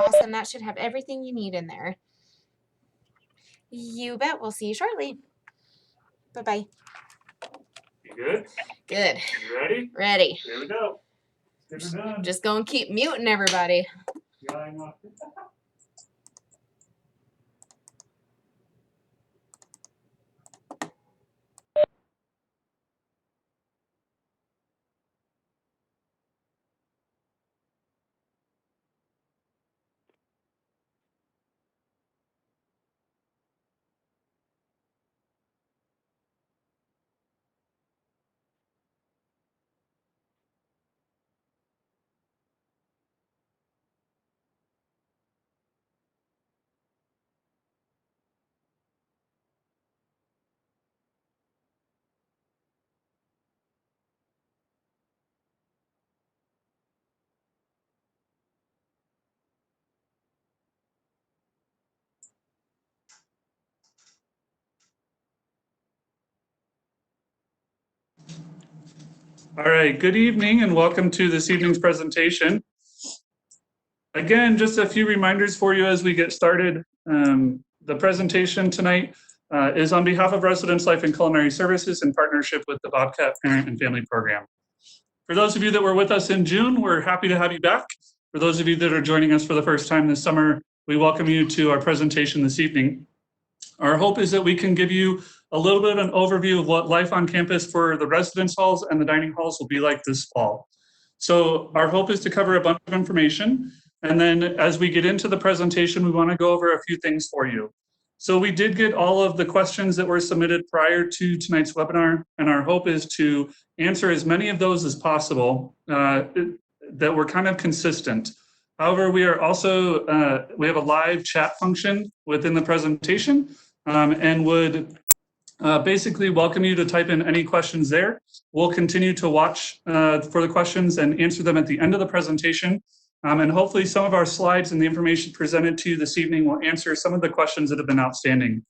Awesome. That should have everything you need in there. You bet. We'll see you shortly. Bye-bye. You good? Good. You ready? Ready. Here we go. Just gonna keep muting everybody. Yeah, I know. All right, good evening and welcome to this evening's presentation. Again, just a few reminders for you as we get started. The presentation tonight is on behalf of Residence Life and Culinary Services in partnership with the Bobcat Parent and Family Program. For those of you that were with us in June, we're happy to have you back. For those of you that are joining us for the first time this summer, we welcome you to our presentation this evening. Our hope is that we can give you a little bit of an overview of what life on campus for the residence halls and the dining halls will be like this fall. So our hope is to cover a bunch of information. And then as we get into the presentation, we want to go over a few things for you. So we did get all of the questions that were submitted prior to tonight's webinar, and our hope is to answer as many of those as possible that were kind of consistent. However, we are also, we have a live chat function within the presentation and would basically welcome you to type in any questions there. We'll continue to watch for the questions and answer them at the end of the presentation. And hopefully some of our slides and the information presented to you this evening will answer some of the questions that have been outstanding.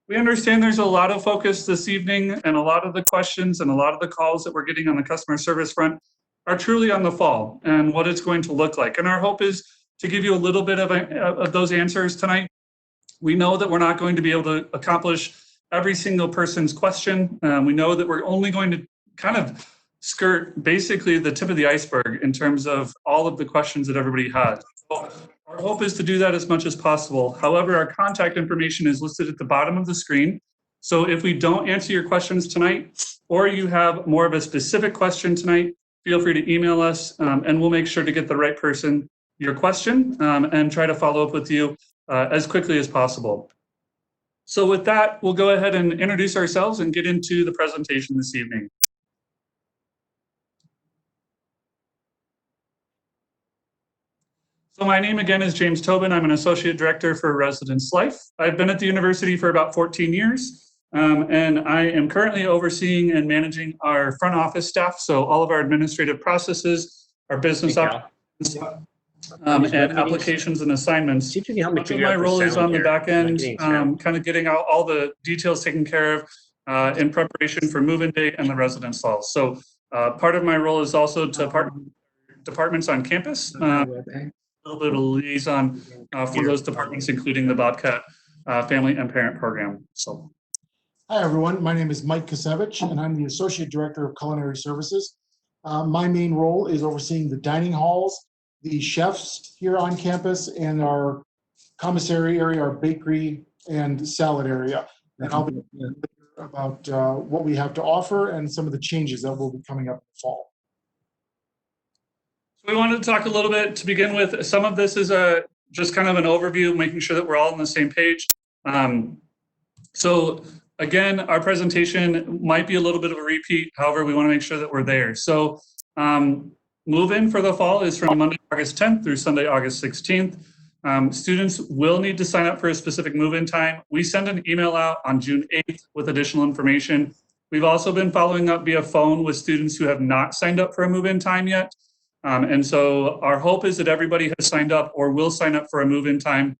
We understand there's a lot of focus this evening, and a lot of the questions and a lot of the calls that we're getting on the customer service front are truly on the fall and what it's going to look like. And our hope is to give you a little bit of those answers tonight. We know that we're not going to be able to accomplish every single person's question. We know that we're only going to kind of skirt basically the tip of the iceberg in terms of all of the questions that everybody has. So our hope is to do that as much as possible. However, our contact information is listed at the bottom of the screen. So if we don't answer your questions tonight, or you have more of a specific question tonight, feel free to email us and we'll make sure to get the right person your question and try to follow up with you as quickly as possible. So with that, we'll go ahead and introduce ourselves and get into the presentation this evening. So my name again is James Tobin. I'm an Associate Director for Residence Life. I've been at the university for about 14 years, and I am currently overseeing and managing our front office staff, so all of our administrative processes, our business operations, and applications and assignments. Much of my role is on the back end, kind of getting out all the details taken care of in preparation for move-in date and the residence halls. So part of my role is also to partner with departments on campus, a little bit of liaison for those departments, including the Bobcat Family and Parent Program. So. Hi, everyone. My name is Mike Kasevich, and I'm the Associate Director of Culinary Services. My main role is overseeing the dining halls, the chefs here on campus, and our commissary area, our bakery and salad area. And I'll be about what we have to offer and some of the changes that will be coming up in the fall. So we wanted to talk a little bit to begin with. Some of this is just kind of an overview, making sure that we're all on the same page. So again, our presentation might be a little bit of a repeat. However, we want to make sure that we're there. So move-in for the fall is from Monday, August 10th through Sunday, August 16th. Students will need to sign up for a specific move-in time. We send an email out on June 8th with additional information. We've also been following up via phone with students who have not signed up for a move-in time yet. And so our hope is that everybody has signed up or will sign up for a move-in time.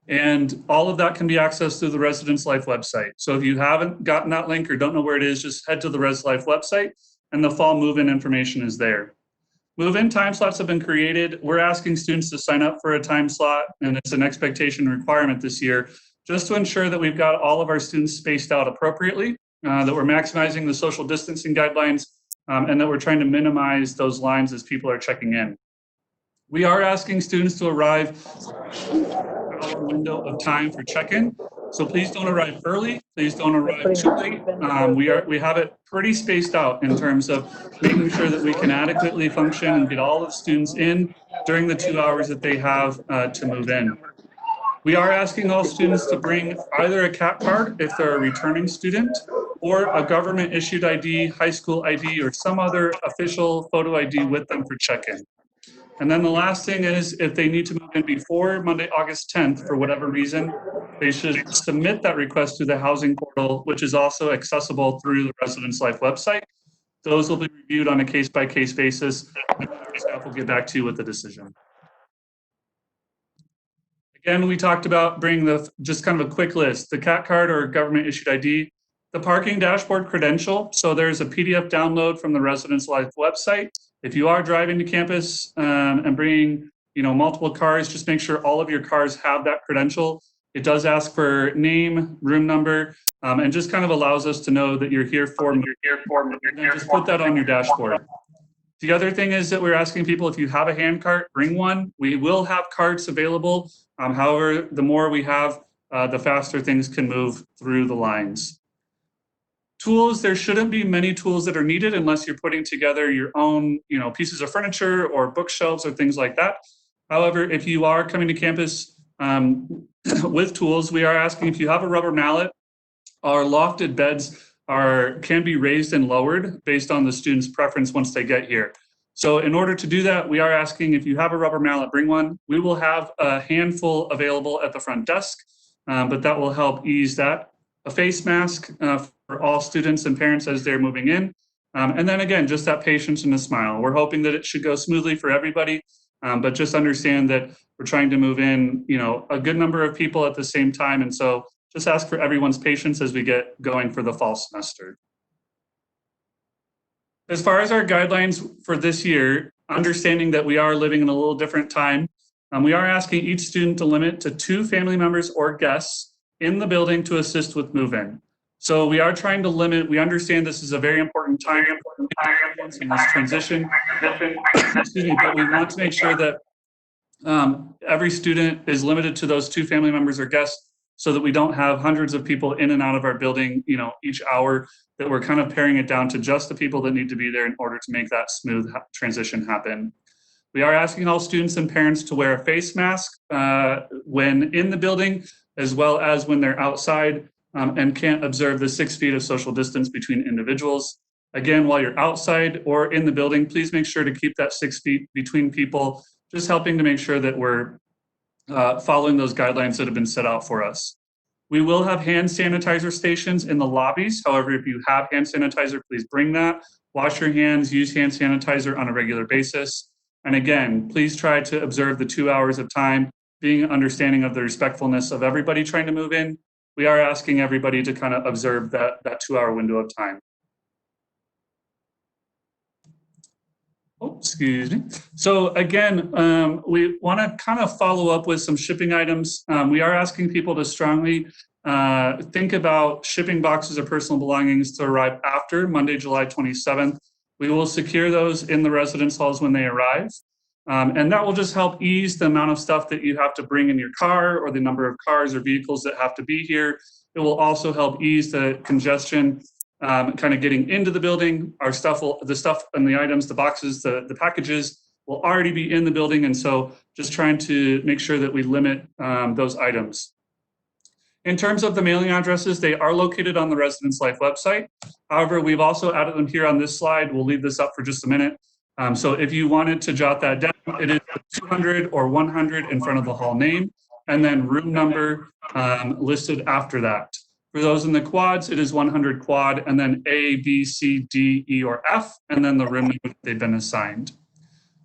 And all of that can be accessed through the Residence Life website. So if you haven't gotten that link or don't know where it is, just head to the Res Life website and the fall move-in information is there. Move-in time slots have been created. We're asking students to sign up for a time slot, and it's an expectation requirement this year, just to ensure that we've got all of our students spaced out appropriately, that we're maximizing the social distancing guidelines, and that we're trying to minimize those lines as people are checking in. We are asking students to arrive our window of time for check-in. So please don't arrive early. Please don't arrive too late. We have it pretty spaced out in terms of making sure that we can adequately function and get all of students in during the 2 hours that they have to move in. We are asking all students to bring either a CAT card if they're a returning student, or a government issued ID, high school ID, or some other official photo ID with them for check-in. And then the last thing is, if they need to move in before Monday, August 10th, for whatever reason, they should submit that request to the housing portal, which is also accessible through the Residence Life website. Those will be reviewed on a case-by-case basis, and our staff will get back to you with the decision. Again, we talked about bringing just kind of a quick list, the CAT card or government issued ID, the parking dashboard credential. So there's a PDF download from the Residence Life website. If you are driving to campus and bringing, multiple cars, just make sure all of your cars have that credential. It does ask for name, room number, and just kind of allows us to know that you're here for me. And then just put that on your dashboard. The other thing is that we're asking people, if you have a hand cart, bring one. We will have carts available. However, the more we have, the faster things can move through the lines. Tools, there shouldn't be many tools that are needed unless you're putting together your own, pieces of furniture or bookshelves or things like that. However, if you are coming to campus with tools, we are asking if you have a rubber mallet. Our lofted beds can be raised and lowered based on the student's preference once they get here. So in order to do that, we are asking if you have a rubber mallet, bring one. We will have a handful available at the front desk, but that will help ease that. A face mask for all students and parents as they're moving in. And then again, just that patience and a smile. We're hoping that it should go smoothly for everybody, but just understand that we're trying to move in, a good number of people at the same time. And so just ask for everyone's patience as we get going for the fall semester. As far as our guidelines for this year, understanding that we are living in a little different time, we are asking each student to limit to 2 family members or guests in the building to assist with move-in. So we are trying to limit, we understand this is a very important time in this transition, excuse me, but we want to make sure that every student is limited to those 2 family members or guests so that we don't have hundreds of people in and out of our building, each hour, that we're kind of paring it down to just the people that need to be there in order to make that smooth transition happen. We are asking all students and parents to wear a face mask when in the building, as well as when they're outside and can't observe the 6 feet of social distance between individuals. Again, while you're outside or in the building, please make sure to keep that 6 feet between people, just helping to make sure that we're following those guidelines that have been set out for us. We will have hand sanitizer stations in the lobbies. However, if you have hand sanitizer, please bring that. Wash your hands, use hand sanitizer on a regular basis. And again, please try to observe the 2 hours of time, being understanding of the respectfulness of everybody trying to move in. We are asking everybody to kind of observe that 2-hour window of time. Oh, excuse me. So again, we want to kind of follow up with some shipping items. We are asking people to strongly think about shipping boxes or personal belongings to arrive after Monday, July 27th. We will secure those in the residence halls when they arrive. And that will just help ease the amount of stuff that you have to bring in your car or the number of cars or vehicles that have to be here. It will also help ease the congestion kind of getting into the building. The stuff and the items, the boxes, the packages will already be in the building. And so just trying to make sure that we limit those items. In terms of the mailing addresses, they are located on the Residence Life website. However, we've also added them here on this slide. We'll leave this up for just a minute. So if you wanted to jot that down, it is 200 or 100 in front of the hall name, and then room number listed after that. For those in the quads, it is 100 quad, and then A, B, C, D, E, or F, and then the room number they've been assigned.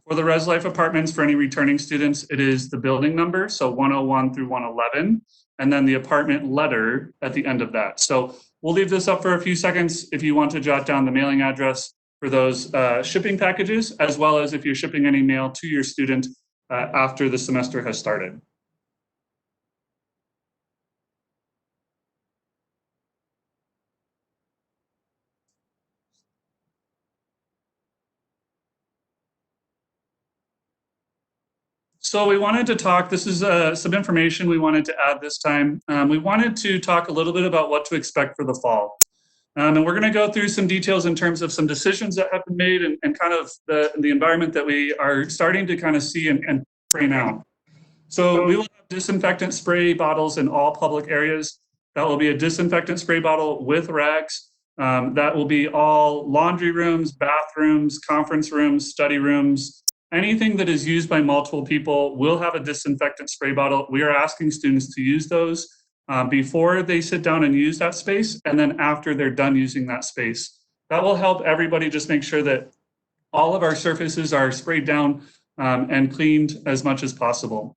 For the Res Life apartments, for any returning students, it is the building number, so 101 through 111, and then the apartment letter at the end of that. So we'll leave this up for a few seconds if you want to jot down the mailing address. for those shipping packages, as well as if you're shipping any mail to your student after the semester has started. So we wanted to talk, this is some information we wanted to add this time. We wanted to talk a little bit about what to expect for the fall. And we're going to go through some details in terms of some decisions that have been made and kind of the environment that we are starting to kind of see and frame out. So we will have disinfectant spray bottles in all public areas. That will be a disinfectant spray bottle with rags. That will be all laundry rooms, bathrooms, conference rooms, study rooms. Anything that is used by multiple people will have a disinfectant spray bottle. We are asking students to use those before they sit down and use that space, and then after they're done using that space. That will help everybody just make sure that all of our surfaces are sprayed down and cleaned as much as possible.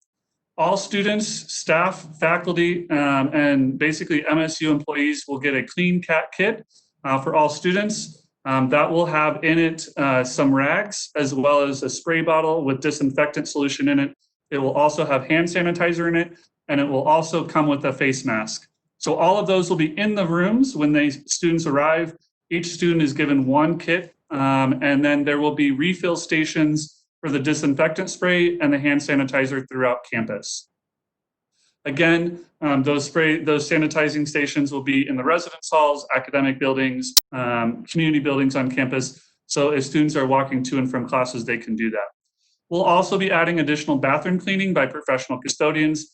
All students, staff, faculty, and basically MSU employees will get a Clean Cat kit for all students. That will have in it some rags as well as a spray bottle with disinfectant solution in it. It will also have hand sanitizer in it, and it will also come with a face mask. So all of those will be in the rooms when students arrive. Each student is given one kit, and then there will be refill stations for the disinfectant spray and the hand sanitizer throughout campus. Again, those sanitizing stations will be in the residence halls, academic buildings, community buildings on campus. So if students are walking to and from classes, they can do that. We'll also be adding additional bathroom cleaning by professional custodians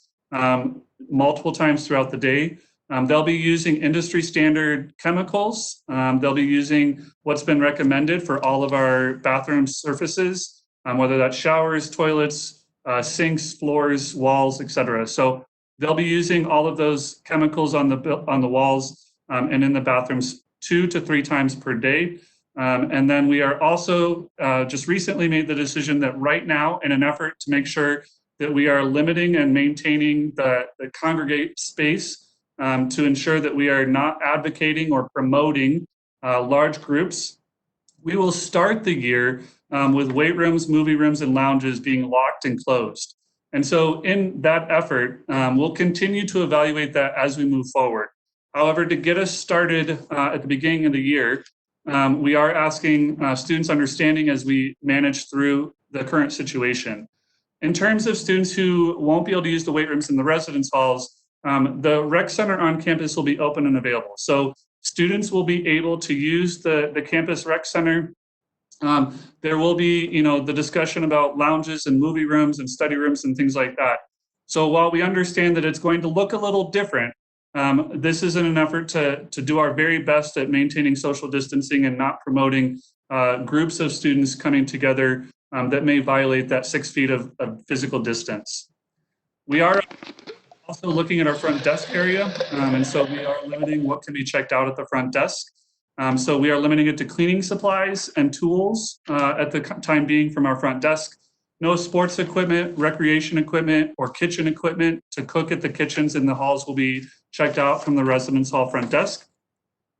multiple times throughout the day. They'll be using industry standard chemicals. They'll be using what's been recommended for all of our bathroom surfaces, whether that's showers, toilets, sinks, floors, walls, etc. So they'll be using all of those chemicals on the walls and in the bathrooms 2 to 3 times per day. And then we are also just recently made the decision that right now, in an effort to make sure that we are limiting and maintaining the congregate space to ensure that we are not advocating or promoting large groups, we will start the year with weight rooms, movie rooms, and lounges being locked and closed. And so in that effort, we'll continue to evaluate that as we move forward. However, to get us started at the beginning of the year, we are asking students' understanding as we manage through the current situation. In terms of students who won't be able to use the weight rooms in the residence halls, the rec center on campus will be open and available. So students will be able to use the campus rec center. There will be, the discussion about lounges and movie rooms and study rooms and things like that. So while we understand that it's going to look a little different, this is in an effort to do our very best at maintaining social distancing and not promoting groups of students coming together that may violate that 6 feet of physical distance. We are also looking at our front desk area, and so we are limiting what can be checked out at the front desk. So we are limiting it to cleaning supplies and tools at the time being from our front desk. No sports equipment, recreation equipment, or kitchen equipment to cook at the kitchens in the halls will be checked out from the residence hall front desk.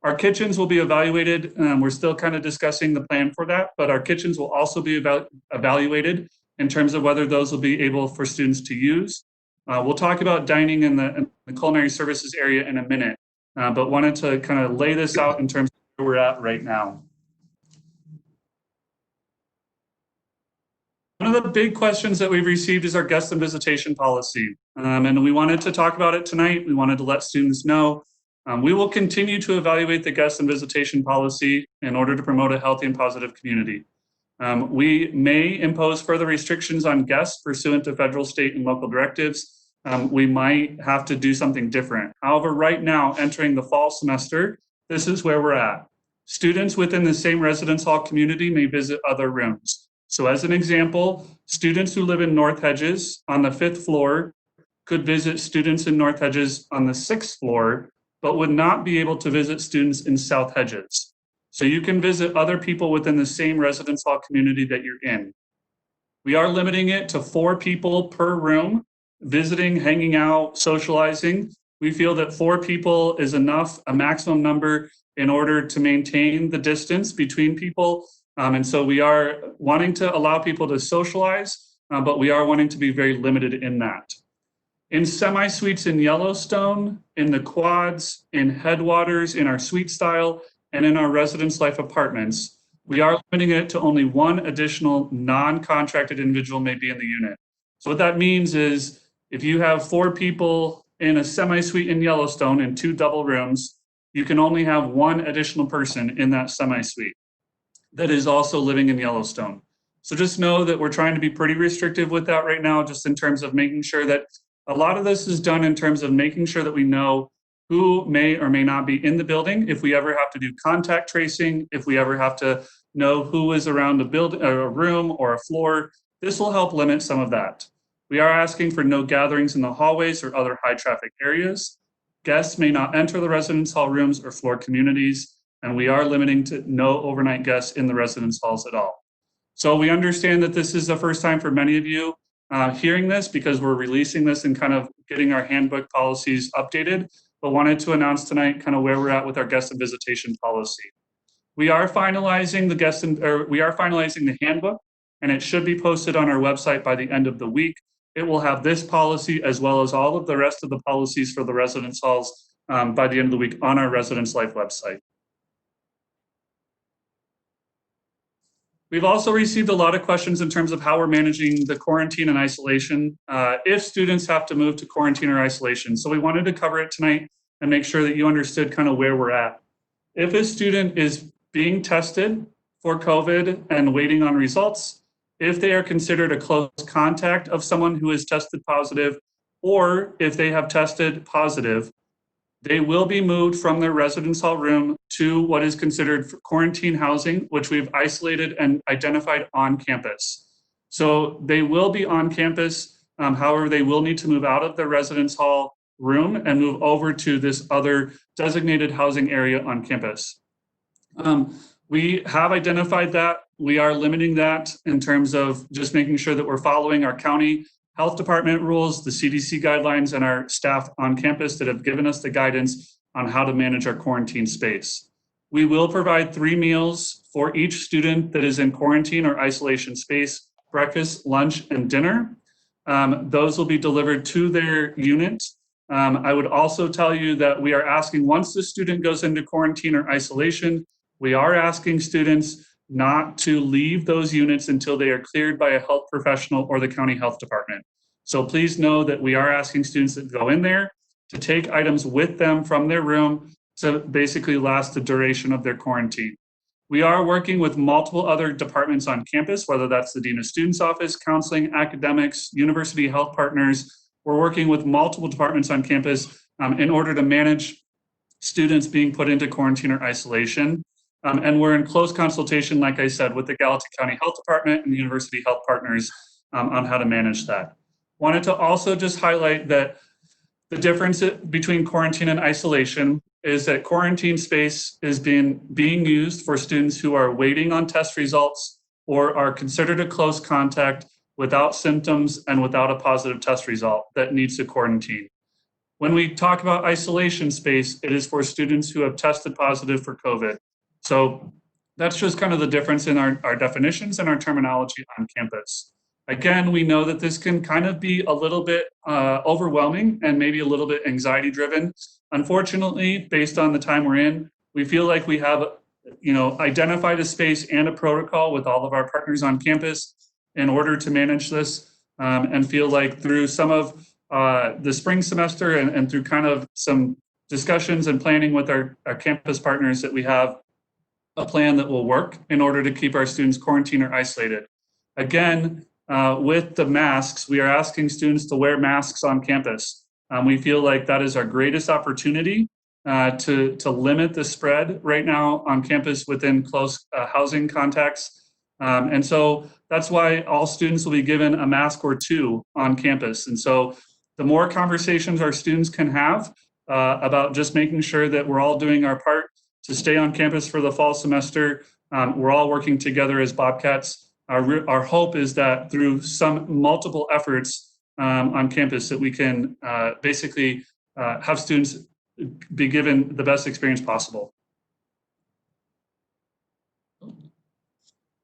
Our kitchens will be evaluated. We're still kind of discussing the plan for that, but our kitchens will also be evaluated in terms of whether those will be able for students to use. We'll talk about dining in the culinary services area in a minute, but wanted to kind of lay this out in terms of where we're at right now. One of the big questions that we've received is our guest and visitation policy. And we wanted to talk about it tonight. We wanted to let students know. We will continue to evaluate the guest and visitation policy in order to promote a healthy and positive community. We may impose further restrictions on guests pursuant to federal, state, and local directives. We might have to do something different. However, right now, entering the fall semester, this is where we're at. Students within the same residence hall community may visit other rooms. So as an example, students who live in North Hedges on the 5th floor could visit students in North Hedges on the 6th floor, but would not be able to visit students in South Hedges. So you can visit other people within the same residence hall community that you're in. We are limiting it to 4 people per room, visiting, hanging out, socializing. We feel that 4 people is enough, a maximum number, in order to maintain the distance between people. And so we are wanting to allow people to socialize, but we are wanting to be very limited in that. In semi-suites in Yellowstone, in the quads, in Headwaters, in our suite style, and in our residence life apartments, we are limiting it to only 1 additional non-contracted individual may be in the unit. So what that means is if you have 4 people in a semi-suite in Yellowstone in 2 double rooms, you can only have 1 additional person in that semi-suite that is also living in Yellowstone. So just know that we're trying to be pretty restrictive with that right now, just in terms of making sure that a lot of this is done in terms of making sure that we know who may or may not be in the building. If we ever have to do contact tracing, if we ever have to know who is around a building, a room or a floor, this will help limit some of that. We are asking for no gatherings in the hallways or other high traffic areas. Guests may not enter the residence hall rooms or floor communities, and we are limiting to no overnight guests in the residence halls at all. So we understand that this is the first time for many of you hearing this, because we're releasing this and kind of getting our handbook policies updated, but wanted to announce tonight kind of where we're at with our guest and visitation policy. We are finalizing the handbook, and it should be posted on our website by the end of the week. It will have this policy as well as all of the rest of the policies for the residence halls by the end of the week on our Residence Life website. We've also received a lot of questions in terms of how we're managing the quarantine and isolation if students have to move to quarantine or isolation. So we wanted to cover it tonight and make sure that you understood kind of where we're at. If a student is being tested for COVID and waiting on results, if they are considered a close contact of someone who is tested positive, or if they have tested positive, they will be moved from their residence hall room to what is considered quarantine housing, which we've isolated and identified on campus. So they will be on campus. However, they will need to move out of their residence hall room and move over to this other designated housing area on campus. We have identified that. We are limiting that in terms of just making sure that we're following our county health department rules, the CDC guidelines, and our staff on campus that have given us the guidance on how to manage our quarantine space. We will provide 3 meals for each student that is in quarantine or isolation space: breakfast, lunch, and dinner. Those will be delivered to their unit. I would also tell you that we are asking, once the student goes into quarantine or isolation, we are asking students not to leave those units until they are cleared by a health professional or the county health department. So please know that we are asking students that go in there to take items with them from their room to basically last the duration of their quarantine. We are working with multiple other departments on campus, whether that's the Dean of Students Office, counseling, academics, university health partners. We're working with multiple departments on campus in order to manage students being put into quarantine or isolation. And we're in close consultation, like I said, with the Gallatin County Health Department and university health partners on how to manage that. Wanted to also just highlight that the difference between quarantine and isolation is that quarantine space is being used for students who are waiting on test results or are considered a close contact without symptoms and without a positive test result that needs to quarantine. When we talk about isolation space, it is for students who have tested positive for COVID. So that's just kind of the difference in our definitions and our terminology on campus. Again, we know that this can kind of be a little bit overwhelming and maybe a little bit anxiety driven. Unfortunately, based on the time we're in, we feel like we have, identified a space and a protocol with all of our partners on campus in order to manage this, and feel like through some of the spring semester and through kind of some discussions and planning with our campus partners that we have a plan that will work in order to keep our students quarantined or isolated. Again, with the masks, we are asking students to wear masks on campus. We feel like that is our greatest opportunity to limit the spread right now on campus within close housing contacts. And so that's why all students will be given a mask or 2 on campus. And so the more conversations our students can have about just making sure that we're all doing our part to stay on campus for the fall semester, we're all working together as Bobcats. Our hope is that through some multiple efforts on campus that we can basically have students be given the best experience possible.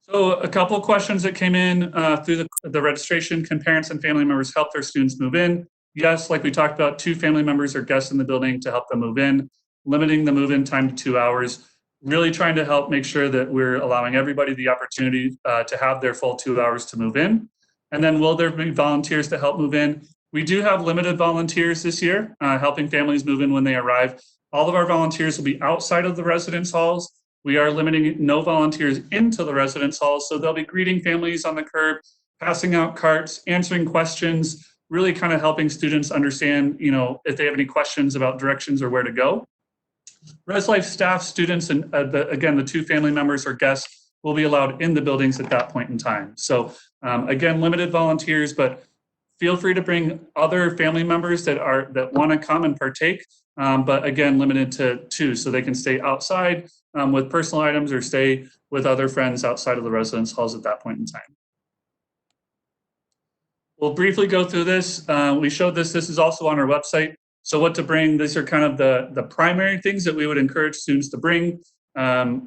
So a couple of questions that came in through the registration. Can parents and family members help their students move in? Yes, like we talked about, 2 family members or guests in the building to help them move in, limiting the move-in time to 2 hours, really trying to help make sure that we're allowing everybody the opportunity to have their full 2 hours to move in. And then will there be volunteers to help move in? We do have limited volunteers this year, helping families move in when they arrive. All of our volunteers will be outside of the residence halls. We are limiting no volunteers into the residence halls, so they'll be greeting families on the curb, passing out carts, answering questions, really kind of helping students understand, if they have any questions about directions or where to go. Res Life staff, students, and again, the 2 family members or guests will be allowed in the buildings at that point in time. So again, limited volunteers, but feel free to bring other family members that want to come and partake. But again, limited to 2, so they can stay outside with personal items or stay with other friends outside of the residence halls at that point in time. We'll briefly go through this. We showed this. This is also on our website. So what to bring, these are kind of the primary things that we would encourage students to bring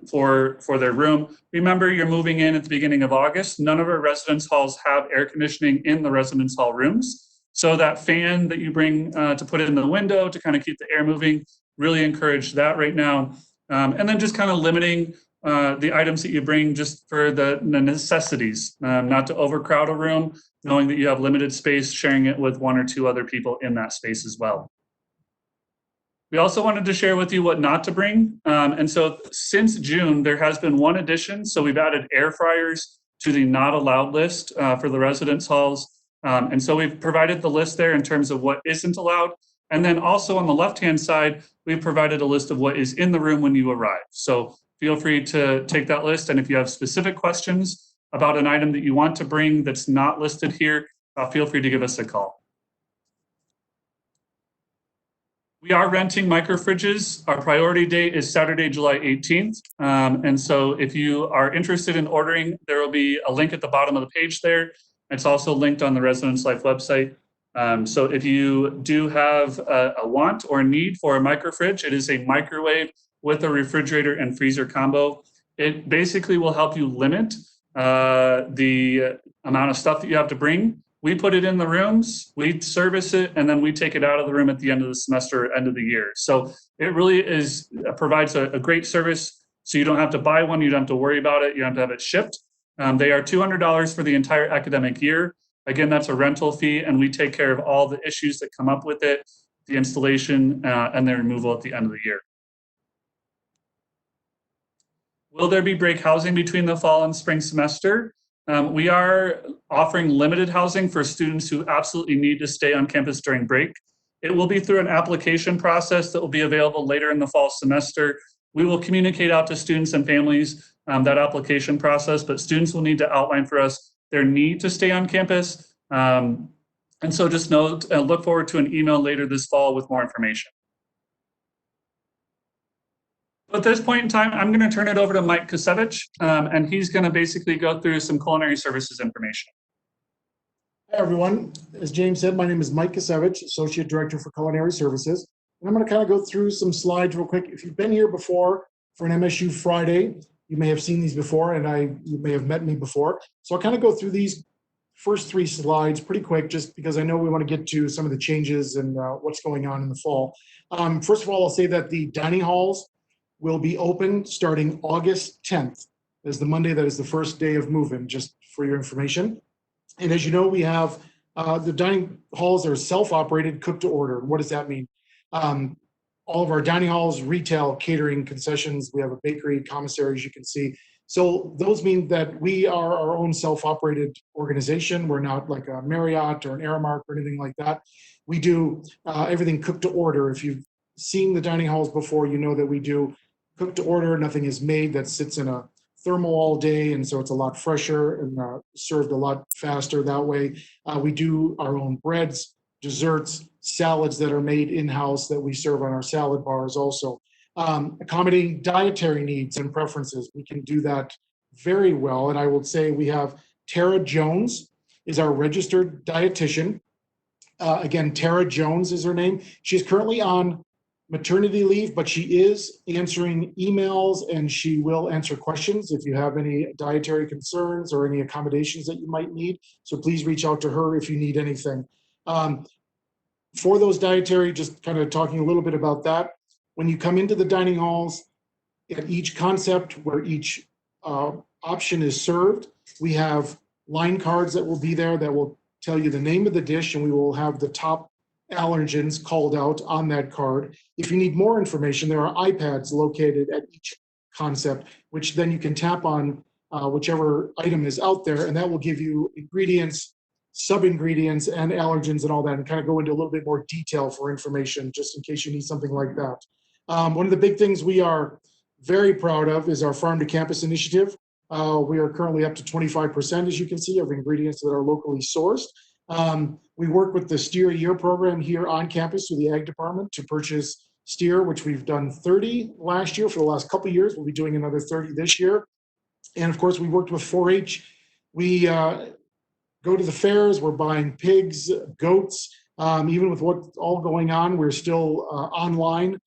for their room. Remember, you're moving in at the beginning of August. None of our residence halls have air conditioning in the residence hall rooms. So that fan that you bring to put it in the window to kind of keep the air moving, really encourage that right now. And then just kind of limiting the items that you bring just for the necessities, not to overcrowd a room, knowing that you have limited space, sharing it with 1 or 2 other people in that space as well. We also wanted to share with you what not to bring. And so since June, there has been 1 addition. So we've added air fryers to the not allowed list for the residence halls. And so we've provided the list there in terms of what isn't allowed. And then also on the left-hand side, we've provided a list of what is in the room when you arrive. So feel free to take that list. And if you have specific questions about an item that you want to bring that's not listed here, feel free to give us a call. We are renting micro fridges. Our priority date is Saturday, July 18th. And so if you are interested in ordering, there will be a link at the bottom of the page there. It's also linked on the Residence Life website. So if you do have a want or need for a micro fridge, it is a microwave with a refrigerator and freezer combo. It basically will help you limit the amount of stuff that you have to bring. We put it in the rooms, we service it, and then we take it out of the room at the end of the semester, end of the year. So it really provides a great service. So you don't have to buy one, you don't have to worry about it, you don't have to have it shipped. They are $200 for the entire academic year. Again, that's a rental fee, and we take care of all the issues that come up with it, the installation, and the removal at the end of the year. Will there be break housing between the fall and spring semester? We are offering limited housing for students who absolutely need to stay on campus during break. It will be through an application process that will be available later in the fall semester. We will communicate out to students and families that application process, but students will need to outline for us their need to stay on campus. And so just note, look forward to an email later this fall with more information. At this point in time, I'm going to turn it over to Mike Kasevich, and he's going to basically go through some culinary services information. Hi, everyone. As James said, my name is Mike Kasevich, Associate Director for Culinary Services. And I'm going to kind of go through some slides real quick. If you've been here before for an MSU Friday, you may have seen these before, and you may have met me before. So I'll kind of go through these first 3 slides pretty quick, just because I know we want to get to some of the changes and what's going on in the fall. First of all, I'll say that the dining halls will be open starting August 10th, as the Monday that is the first day of move-in, just for your information. And as you know, we have the dining halls are self-operated, cook to order. What does that mean? All of our dining halls, retail, catering, concessions, we have a bakery, commissary, as you can see. So those mean that we are our own self-operated organization. We're not like a Marriott or an Aramark or anything like that. We do everything cook to order. If you've seen the dining halls before, you know that we do cook to order. Nothing is made that sits in a thermal all day, and so it's a lot fresher and served a lot faster that way. We do our own breads, desserts, salads that are made in-house that we serve on our salad bars also. Accommodating dietary needs and preferences, we can do that very well. And I will say we have Tara Jones is our registered dietitian. Again, Tara Jones is her name. She's currently on maternity leave, but she is answering emails and she will answer questions if you have any dietary concerns or any accommodations that you might need. So please reach out to her if you need anything. For those dietary, just kind of talking a little bit about that. When you come into the dining halls, at each concept where each option is served, we have line cards that will be there that will tell you the name of the dish, and we will have the top allergens called out on that card. If you need more information, there are iPads located at each concept, which then you can tap on whichever item is out there, and that will give you ingredients, sub-ingredients, and allergens and all that, and kind of go into a little bit more detail for information, just in case you need something like that. One of the big things we are very proud of is our Farm to Campus initiative. We are currently up to 25%, as you can see, of ingredients that are locally sourced. We work with the Steer a Year program here on campus through the Ag Department to purchase steer, which we've done 30 last year for the last couple of years. We'll be doing another 30 this year. And of course, we worked with 4-H. We go to the fairs, we're buying pigs, goats. Even with what's all going on, we're still online.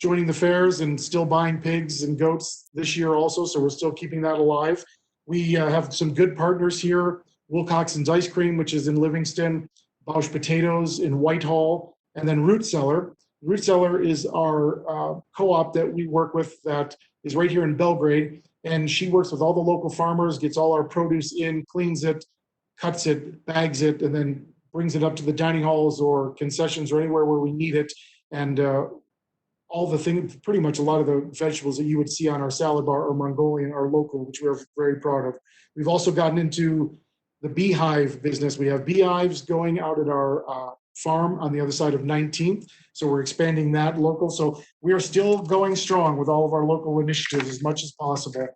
Joining the fairs and still buying pigs and goats this year also, so we're still keeping that alive. We have some good partners here, Wilcoxon's Ice Cream, which is in Livingston, Bausch Potatoes in Whitehall, and then Root Cellar. Root Cellar is our co-op that we work with that is right here in Belgrade, and she works with all the local farmers, gets all our produce in, cleans it, cuts it, bags it, and then brings it up to the dining halls or concessions or anywhere where we need it. And all the things, pretty much a lot of the vegetables that you would see on our salad bar or Mongolian are local, which we're very proud of. We've also gotten into the beehive business. We have beehives going out at our farm on the other side of 19th. So we're expanding that local. So we are still going strong with all of our local initiatives as much as possible.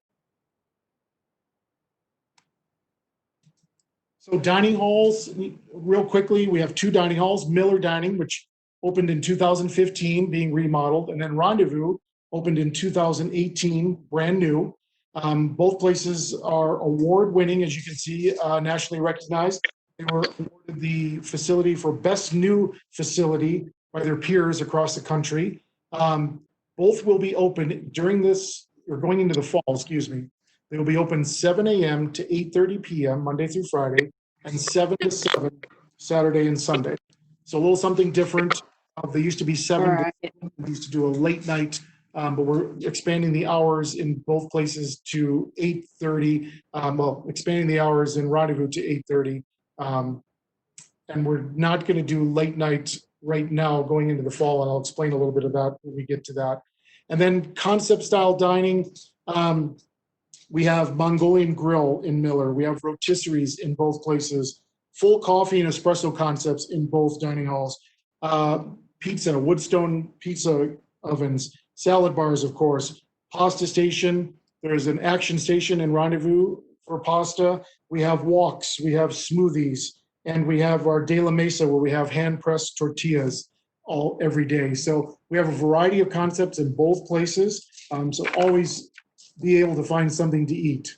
So dining halls, real quickly, we have 2 dining halls, Miller Dining, which opened in 2015, being remodeled, and then Rendezvous opened in 2018, brand new. Both places are award-winning, as you can see, nationally recognized. They were awarded the facility for best new facility by their peers across the country. Both will be open during this, or going into the fall, excuse me. They will be open 7 a.m. to 8:30 p.m. Monday through Friday, and 7 to 7 Saturday and Sunday. So a little something different. They used to be 7 to 7. We used to do a late night, but we're expanding the hours in both places to 8:30. Well, expanding the hours in Rendezvous to 8:30. And we're not going to do late night right now going into the fall, and I'll explain a little bit of that when we get to that. And then concept style dining. We have Mongolian Grill in Miller. We have rotisseries in both places. Full coffee and espresso concepts in both dining halls. Pizza, Woodstone pizza ovens, salad bars, of course, pasta station. There's an action station in Rendezvous for pasta. We have walks, we have smoothies, and we have our De La Mesa where we have hand-pressed tortillas every day. So we have a variety of concepts in both places. So always be able to find something to eat.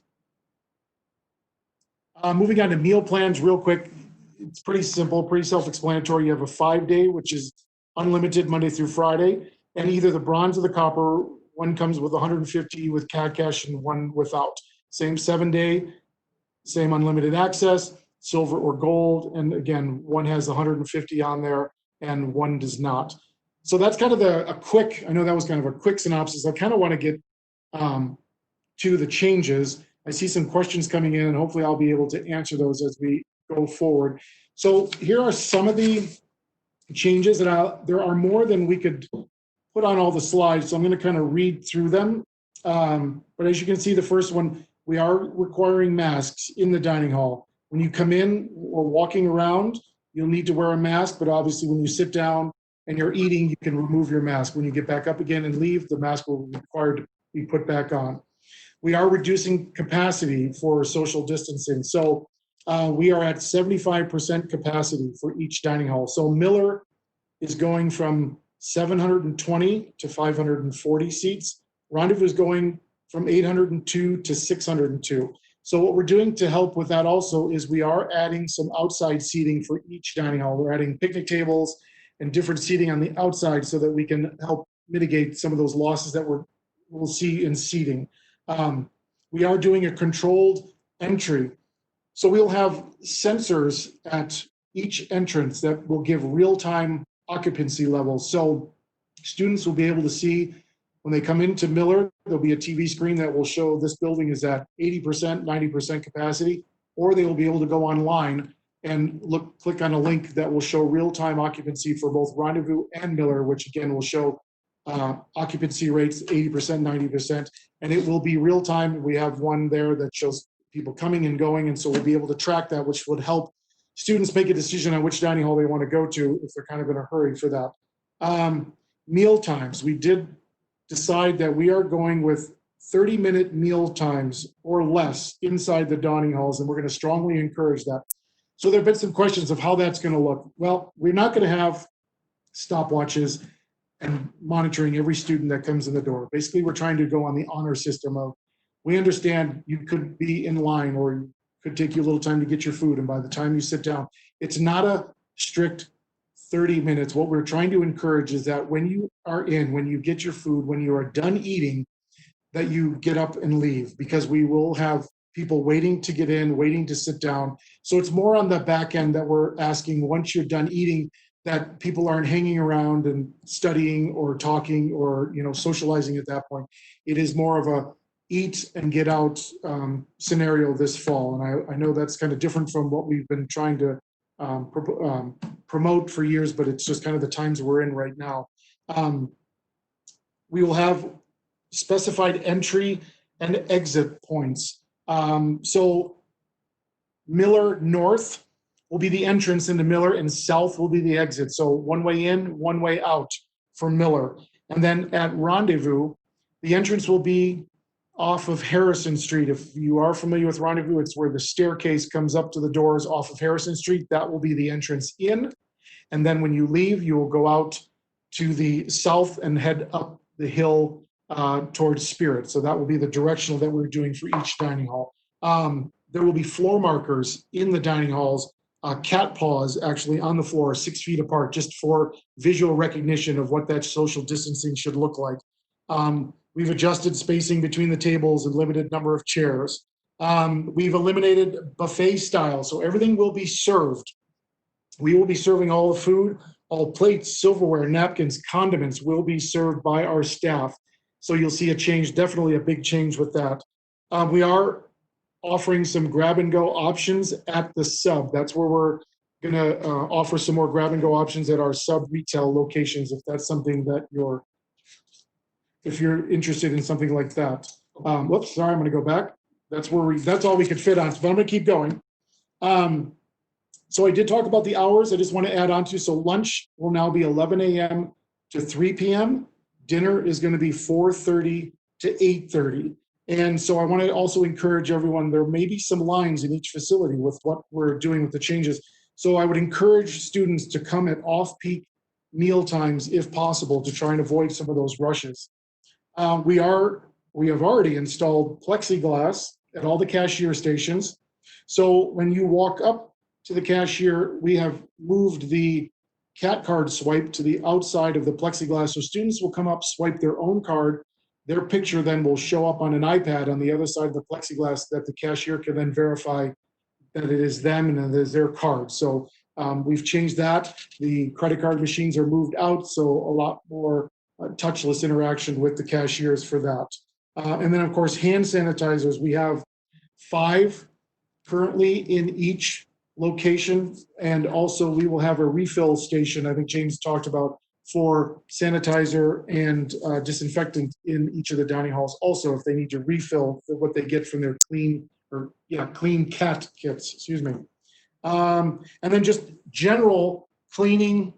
Moving on to meal plans real quick. It's pretty simple, pretty self-explanatory. You have a 5-day, which is unlimited Monday through Friday, and either the bronze or the copper. One comes with 150 with cash and one without. Same 7-day, same unlimited access, silver or gold. And again, one has 150 on there and one does not. So that's kind of a quick, I know that was kind of a quick synopsis. I kind of want to get to the changes. I see some questions coming in and hopefully I'll be able to answer those as we go forward. So here are some of the changes, and there are more than we could put on all the slides, so I'm going to kind of read through them. But as you can see, the first one, we are requiring masks in the dining hall. When you come in or walking around, you'll need to wear a mask, but obviously when you sit down and you're eating, you can remove your mask. When you get back up again and leave, the mask will be required to be put back on. We are reducing capacity for social distancing. So we are at 75% capacity for each dining hall. So Miller is going from 720 to 540 seats. Rendezvous is going from 802 to 602. So what we're doing to help with that also is we are adding some outside seating for each dining hall. We're adding picnic tables and different seating on the outside so that we can help mitigate some of those losses that we'll see in seating. We are doing a controlled entry. So we'll have sensors at each entrance that will give real-time occupancy levels. So students will be able to see when they come into Miller, there'll be a TV screen that will show this building is at 80%, 90% capacity, or they will be able to go online and click on a link that will show real-time occupancy for both Rendezvous and Miller, which again will show occupancy rates 80%, 90%, and it will be real-time. We have one there that shows people coming and going, and so we'll be able to track that, which would help students make a decision on which dining hall they want to go to if they're kind of in a hurry for that. Meal times, we did decide that we are going with 30-minute meal times or less inside the dining halls, and we're going to strongly encourage that. So there have been some questions of how that's going to look. Well, we're not going to have stopwatches and monitoring every student that comes in the door. Basically, we're trying to go on the honor system of, we understand you could be in line or it could take you a little time to get your food, and by the time you sit down, it's not a strict 30 minutes. What we're trying to encourage is that when you are in, when you get your food, when you are done eating, that you get up and leave, because we will have people waiting to get in, waiting to sit down. So it's more on the back end that we're asking, once you're done eating, that people aren't hanging around and studying or talking or socializing at that point. It is more of a eat and get out scenario this fall. And I know that's kind of different from what we've been trying to promote for years, but it's just kind of the times we're in right now. We will have specified entry and exit points. So Miller North will be the entrance into Miller, and South will be the exit. So one way in, one way out for Miller. And then at Rendezvous, the entrance will be off of Harrison Street. If you are familiar with Rendezvous, it's where the staircase comes up to the doors off of Harrison Street. That will be the entrance in. And then when you leave, you will go out to the south and head up the hill towards Spirit. So that will be the directional that we're doing for each dining hall. There will be floor markers in the dining halls, cat paws actually on the floor, 6 feet apart, just for visual recognition of what that social distancing should look like. We've adjusted spacing between the tables and limited number of chairs. We've eliminated buffet style, so everything will be served. We will be serving all the food, all plates, silverware, napkins, condiments will be served by our staff. So you'll see a change, definitely a big change with that. We are offering some grab and go options at the sub. That's where we're gonna offer some more grab and go options at our sub retail locations, if that's something that if you're interested in something like that. Whoops, sorry, I'm gonna go back. That's all we could fit on, but I'm gonna keep going. So I did talk about the hours. I just want to add on to, so lunch will now be 11 a.m. to 3 p.m. Dinner is going to be 4:30 to 8:30. And so I want to also encourage everyone, there may be some lines in each facility with what we're doing with the changes. So I would encourage students to come at off-peak meal times if possible to try and avoid some of those rushes. We have already installed plexiglass at all the cashier stations. So when you walk up to the cashier, we have moved the CAT card swipe to the outside of the plexiglass. So students will come up, swipe their own card. Their picture then will show up on an iPad on the other side of the plexiglass that the cashier can then verify that it is them and it is their card. So we've changed that. The credit card machines are moved out, so a lot more touchless interaction with the cashiers for that. And then of course, hand sanitizers. We have 5 currently in each location, and also we will have a refill station, I think James talked about, for sanitizer and disinfectant in each of the dining halls. Also, if they need to refill what they get from their clean cat kits, excuse me. And then just general cleaning,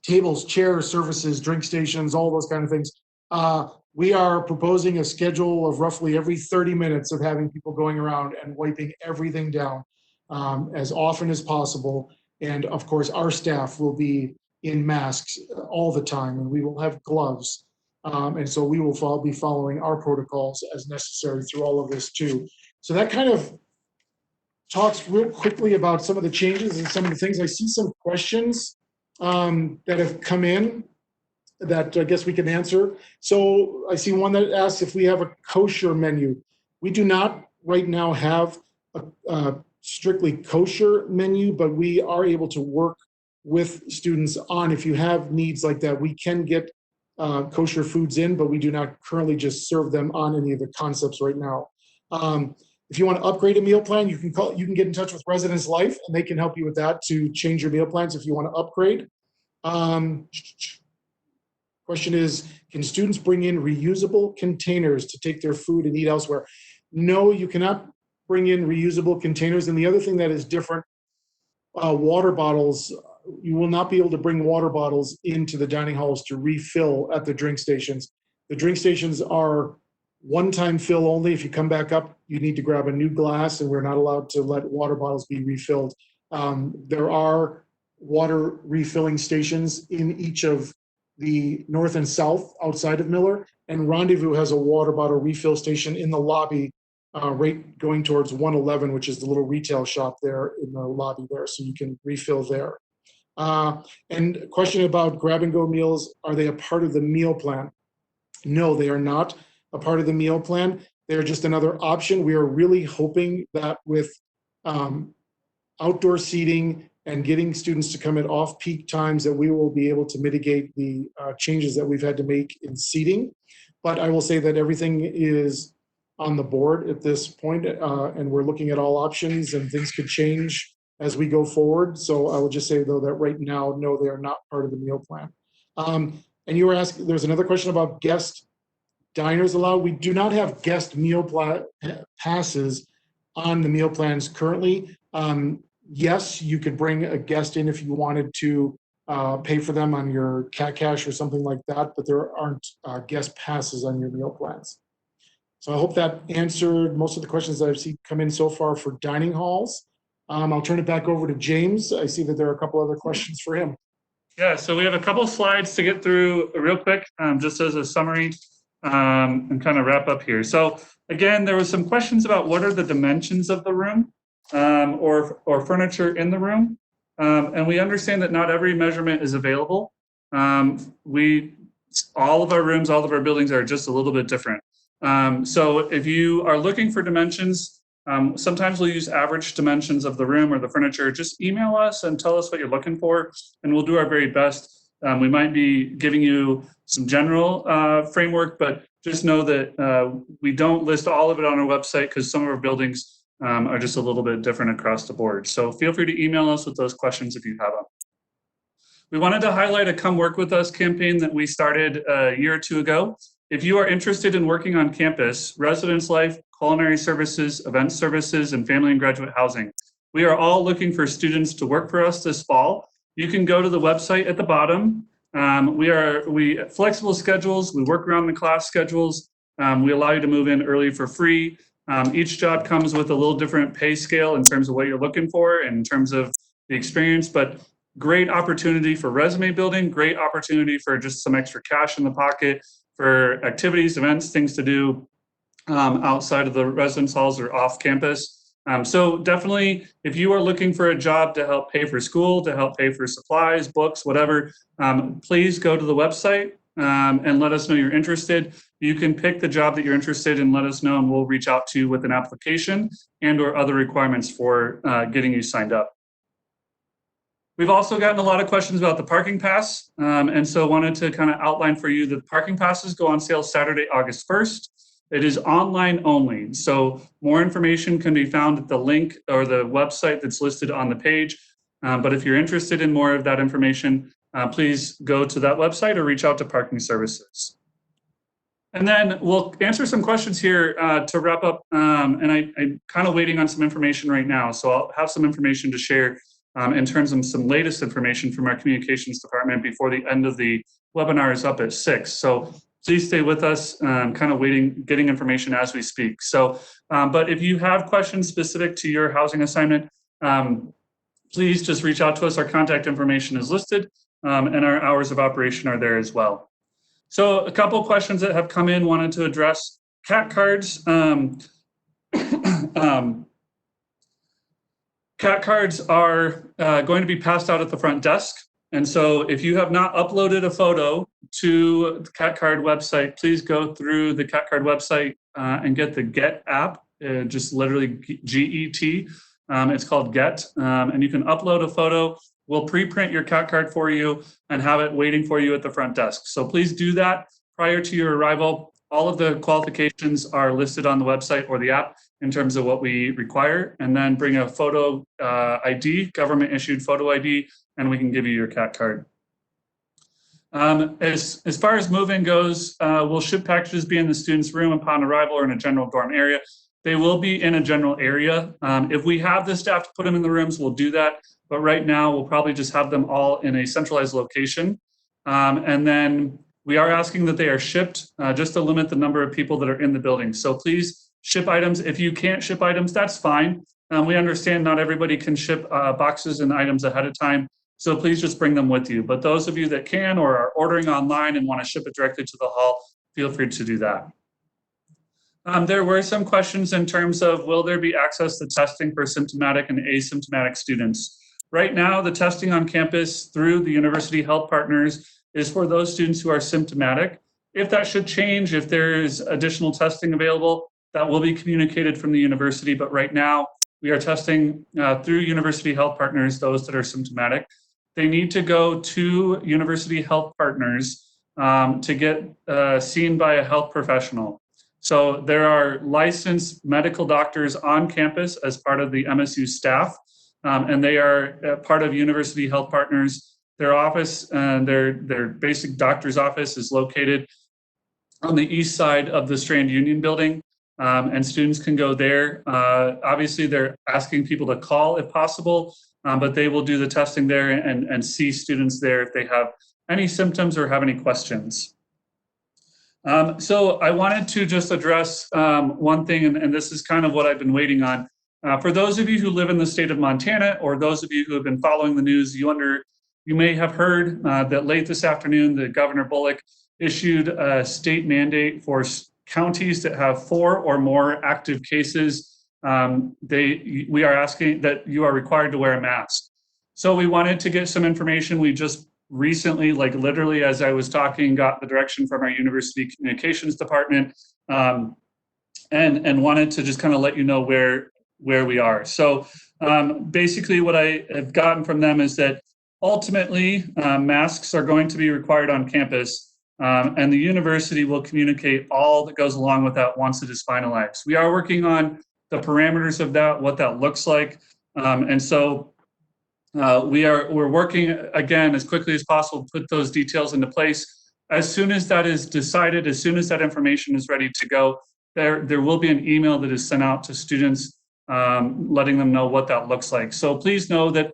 tables, chairs, surfaces, drink stations, all those kind of things. We are proposing a schedule of roughly every 30 minutes of having people going around and wiping everything down as often as possible. And of course, our staff will be in masks all the time, and we will have gloves. And so we will be following our protocols as necessary through all of this too. So that kind of talks real quickly about some of the changes and some of the things. I see some questions that have come in that I guess we can answer. So I see one that asks if we have a kosher menu. We do not right now have a strictly kosher menu, but we are able to work with students on, if you have needs like that, we can get kosher foods in, but we do not currently just serve them on any of the concepts right now. If you want to upgrade a meal plan, you can get in touch with Residence Life and they can help you with that to change your meal plans if you want to upgrade. Question is, can students bring in reusable containers to take their food and eat elsewhere? No, you cannot bring in reusable containers. And the other thing that is different, water bottles, you will not be able to bring water bottles into the dining halls to refill at the drink stations. The drink stations are one-time fill only. If you come back up, you need to grab a new glass, and we're not allowed to let water bottles be refilled. There are water refilling stations in each of the north and south outside of Miller, and Rendezvous has a water bottle refill station in the lobby, right going towards 111, which is the little retail shop there in the lobby there, so you can refill there. And a question about grab-and-go meals, are they a part of the meal plan? No, they are not a part of the meal plan. They're just another option. We are really hoping that with outdoor seating and getting students to come at off-peak times, that we will be able to mitigate the changes that we've had to make in seating. But I will say that everything is on the board at this point, and we're looking at all options, and things could change as we go forward. So I would just say, though, that right now, no, they are not part of the meal plan. And you were asking, there's another question about guest diners allowed. We do not have guest meal passes on the meal plans currently. Yes, you could bring a guest in if you wanted to pay for them on your Cat Cash or something like that, but there aren't guest passes on your meal plans. So I hope that answered most of the questions that I've seen come in so far for dining halls. I'll turn it back over to James. I see that there are a couple other questions for him. Yeah, so we have a couple slides to get through real quick, just as a summary and kind of wrap up here. So again, there was some questions about what are the dimensions of the room or furniture in the room. And we understand that not every measurement is available. All of our rooms, all of our buildings are just a little bit different. So if you are looking for dimensions, sometimes we'll use average dimensions of the room or the furniture. Just email us and tell us what you're looking for, and we'll do our very best. We might be giving you some general framework, but just know that we don't list all of it on our website because some of our buildings are just a little bit different across the board. So feel free to email us with those questions if you have them. We wanted to highlight a Come Work With Us campaign that we started a year or two ago. If you are interested in working on campus, Residence Life, Culinary Services, Event Services, and Family and Graduate Housing, we are all looking for students to work for us this fall. You can go to the website at the bottom. We flexible schedules. We work around the class schedules. We allow you to move in early for free. Each job comes with a little different pay scale in terms of what you're looking for and in terms of the experience, but great opportunity for resume building, great opportunity for just some extra cash in the pocket, for activities, events, things to do outside of the residence halls or off campus. So definitely, if you are looking for a job to help pay for school, to help pay for supplies, books, whatever, please go to the website and let us know you're interested. You can pick the job that you're interested in, let us know, and we'll reach out to you with an application and or other requirements for getting you signed up. We've also gotten a lot of questions about the parking pass, and so wanted to kind of outline for you that the parking passes go on sale Saturday, August 1st. It is online only, so more information can be found at the link or the website that's listed on the page. But if you're interested in more of that information, please go to that website or reach out to Parking Services. And then we'll answer some questions here to wrap up, and I'm kind of waiting on some information right now, so I'll have some information to share in terms of some latest information from our communications department before the end of the webinar is up at 6. So please stay with us, kind of waiting, getting information as we speak. So, but if you have questions specific to your housing assignment, please just reach out to us. Our contact information is listed and our hours of operation are there as well. So a couple of questions that have come in, wanted to address CAT cards. CAT cards are going to be passed out at the front desk. And so if you have not uploaded a photo to the CAT card website, please go through the CAT card website and get the GET app, just literally GET. It's called GET, and you can upload a photo. We'll pre-print your CAT card for you and have it waiting for you at the front desk. So please do that prior to your arrival. All of the qualifications are listed on the website or the app in terms of what we require, and then bring a photo ID, government issued photo ID, and we can give you your CAT card. As far as moving goes, will ship packages be in the student's room upon arrival or in a general dorm area? They will be in a general area. If we have the staff to put them in the rooms, we'll do that. But right now, we'll probably just have them all in a centralized location. And then we are asking that they are shipped just to limit the number of people that are in the building. So please ship items. If you can't ship items, that's fine. We understand not everybody can ship boxes and items ahead of time. So please just bring them with you. But those of you that can or are ordering online and want to ship it directly to the hall, feel free to do that. There were some questions in terms of, will there be access to testing for symptomatic and asymptomatic students? Right now, the testing on campus through the University Health Partners is for those students who are symptomatic. If that should change, if there is additional testing available, that will be communicated from the university. But right now, we are testing through University Health Partners those that are symptomatic. They need to go to University Health Partners to get seen by a health professional. So there are licensed medical doctors on campus as part of the MSU staff, and they are part of University Health Partners. Their office, their basic doctor's office is located on the east side of the Strand Union building, and students can go there. Obviously, they're asking people to call if possible, but they will do the testing there and see students there if they have any symptoms or have any questions. So I wanted to just address one thing, and this is kind of what I've been waiting on. For those of you who live in the state of Montana, or those of you who have been following the news, you may have heard that late this afternoon, the Governor Bullock issued a state mandate for counties that have 4 or more active cases. We are asking that you are required to wear a mask. So we wanted to get some information. We just recently, like literally as I was talking, got the direction from our university communications department, and wanted to just kind of let you know where we are. So basically what I have gotten from them is that ultimately masks are going to be required on campus, and the university will communicate all that goes along with that once it is finalized. We are working on the parameters of that, what that looks like, and so we're working again as quickly as possible to put those details into place. As soon as that is decided, as soon as that information is ready to go, there will be an email that is sent out to students letting them know what that looks like. So please know that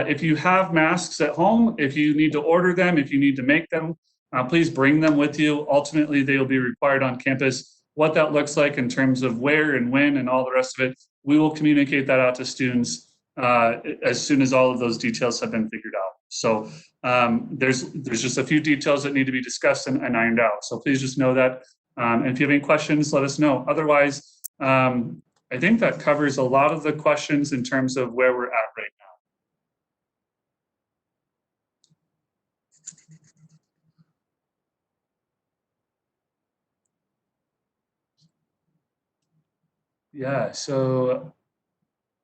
if you have masks at home, if you need to order them, if you need to make them, please bring them with you. Ultimately, they will be required on campus. What that looks like in terms of where and when and all the rest of it, we will communicate that out to students as soon as all of those details have been figured out. So there's just a few details that need to be discussed and ironed out. So please just know that. And if you have any questions, let us know. Otherwise, I think that covers a lot of the questions in terms of where we're at right now. Yeah, so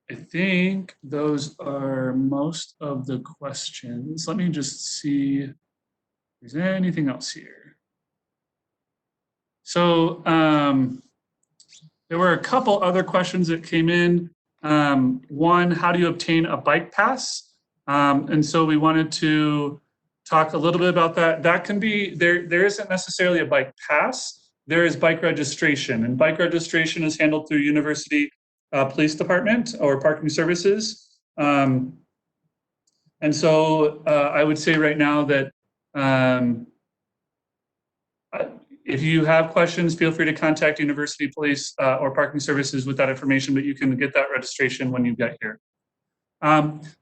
I think those are most of the questions. Let me just see if there's anything else here. So there were a couple other questions that came in. One, how do you obtain a bike pass? And so we wanted to talk a little bit about that. That can be, there isn't necessarily a bike pass. There is bike registration, and bike registration is handled through University Police Department or Parking Services. And so I would say right now that if you have questions, feel free to contact University Police or Parking Services with that information, but you can get that registration when you get here.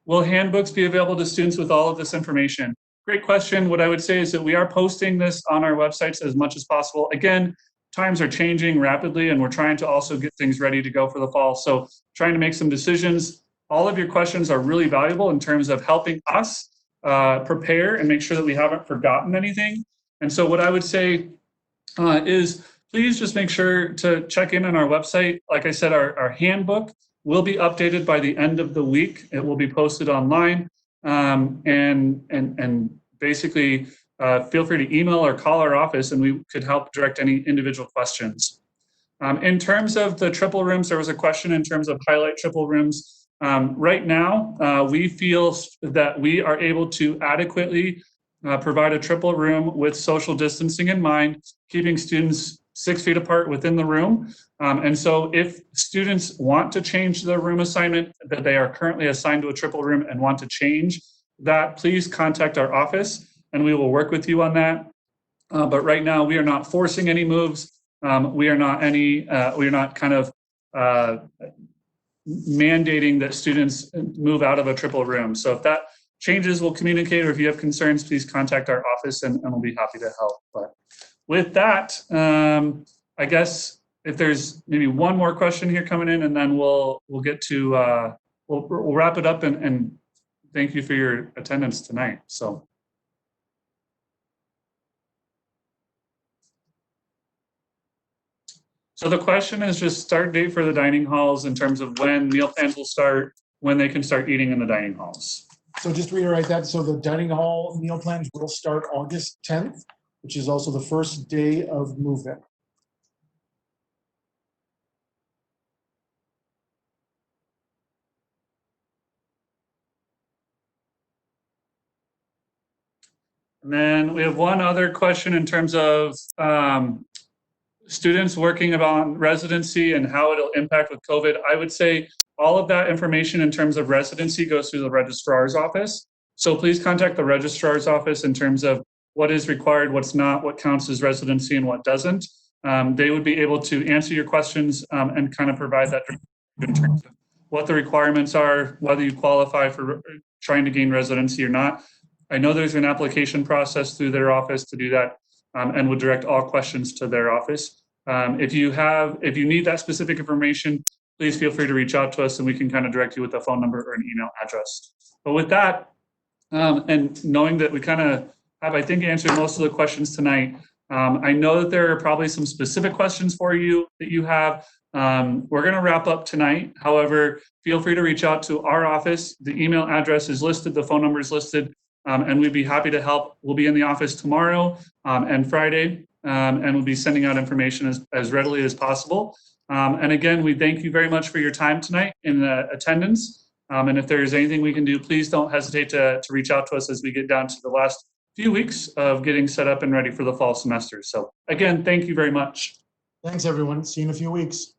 Will handbooks be available to students with all of this information? Great question. What I would say is that we are posting this on our websites as much as possible. Again, times are changing rapidly, and we're trying to also get things ready to go for the fall. So trying to make some decisions. All of your questions are really valuable in terms of helping us prepare and make sure that we haven't forgotten anything. And so what I would say is please just make sure to check in on our website. Like I said, our handbook will be updated by the end of the week. It will be posted online. And basically feel free to email or call our office and we could help direct any individual questions. In terms of the triple rooms, there was a question in terms of highlight triple rooms. Right now, we feel that we are able to adequately provide a triple room with social distancing in mind, keeping students 6 feet apart within the room. And so if students want to change their room assignment, that they are currently assigned to a triple room and want to change that, please contact our office and we will work with you on that. But right now we are not forcing any moves. We are not kind of mandating that students move out of a triple room. So if that changes, we'll communicate, or if you have concerns, please contact our office and we'll be happy to help. But with that, I guess if there's maybe one more question here coming in, and then we'll get to, we'll wrap it up and thank you for your attendance tonight. So the question is just start date for the dining halls in terms of when meal plans will start, when they can start eating in the dining halls. So just to reiterate that, so the dining hall meal plans will start August 10th, which is also the first day of move-in. And then we have one other question in terms of students working on residency and how it'll impact with COVID. I would say all of that information in terms of residency goes through the registrar's office. So please contact the registrar's office in terms of what is required, what's not, what counts as residency and what doesn't. They would be able to answer your questions and kind of provide that in terms of what the requirements are, whether you qualify for trying to gain residency or not. I know there's an application process through their office to do that, and would direct all questions to their office. If you need that specific information, please feel free to reach out to us and we can kind of direct you with a phone number or an email address. But with that, and knowing that we kind of have, I think, answered most of the questions tonight, I know that there are probably some specific questions for you that you have. We're going to wrap up tonight. However, feel free to reach out to our office. The email address is listed, the phone number is listed. And we'd be happy to help. We'll be in the office tomorrow and Friday, and we'll be sending out information as readily as possible. And again, we thank you very much for your time tonight in attendance. And if there's anything we can do, please don't hesitate to reach out to us as we get down to the last few weeks of getting set up and ready for the fall semester. So again, thank you very much. Thanks, everyone. See you in a few weeks.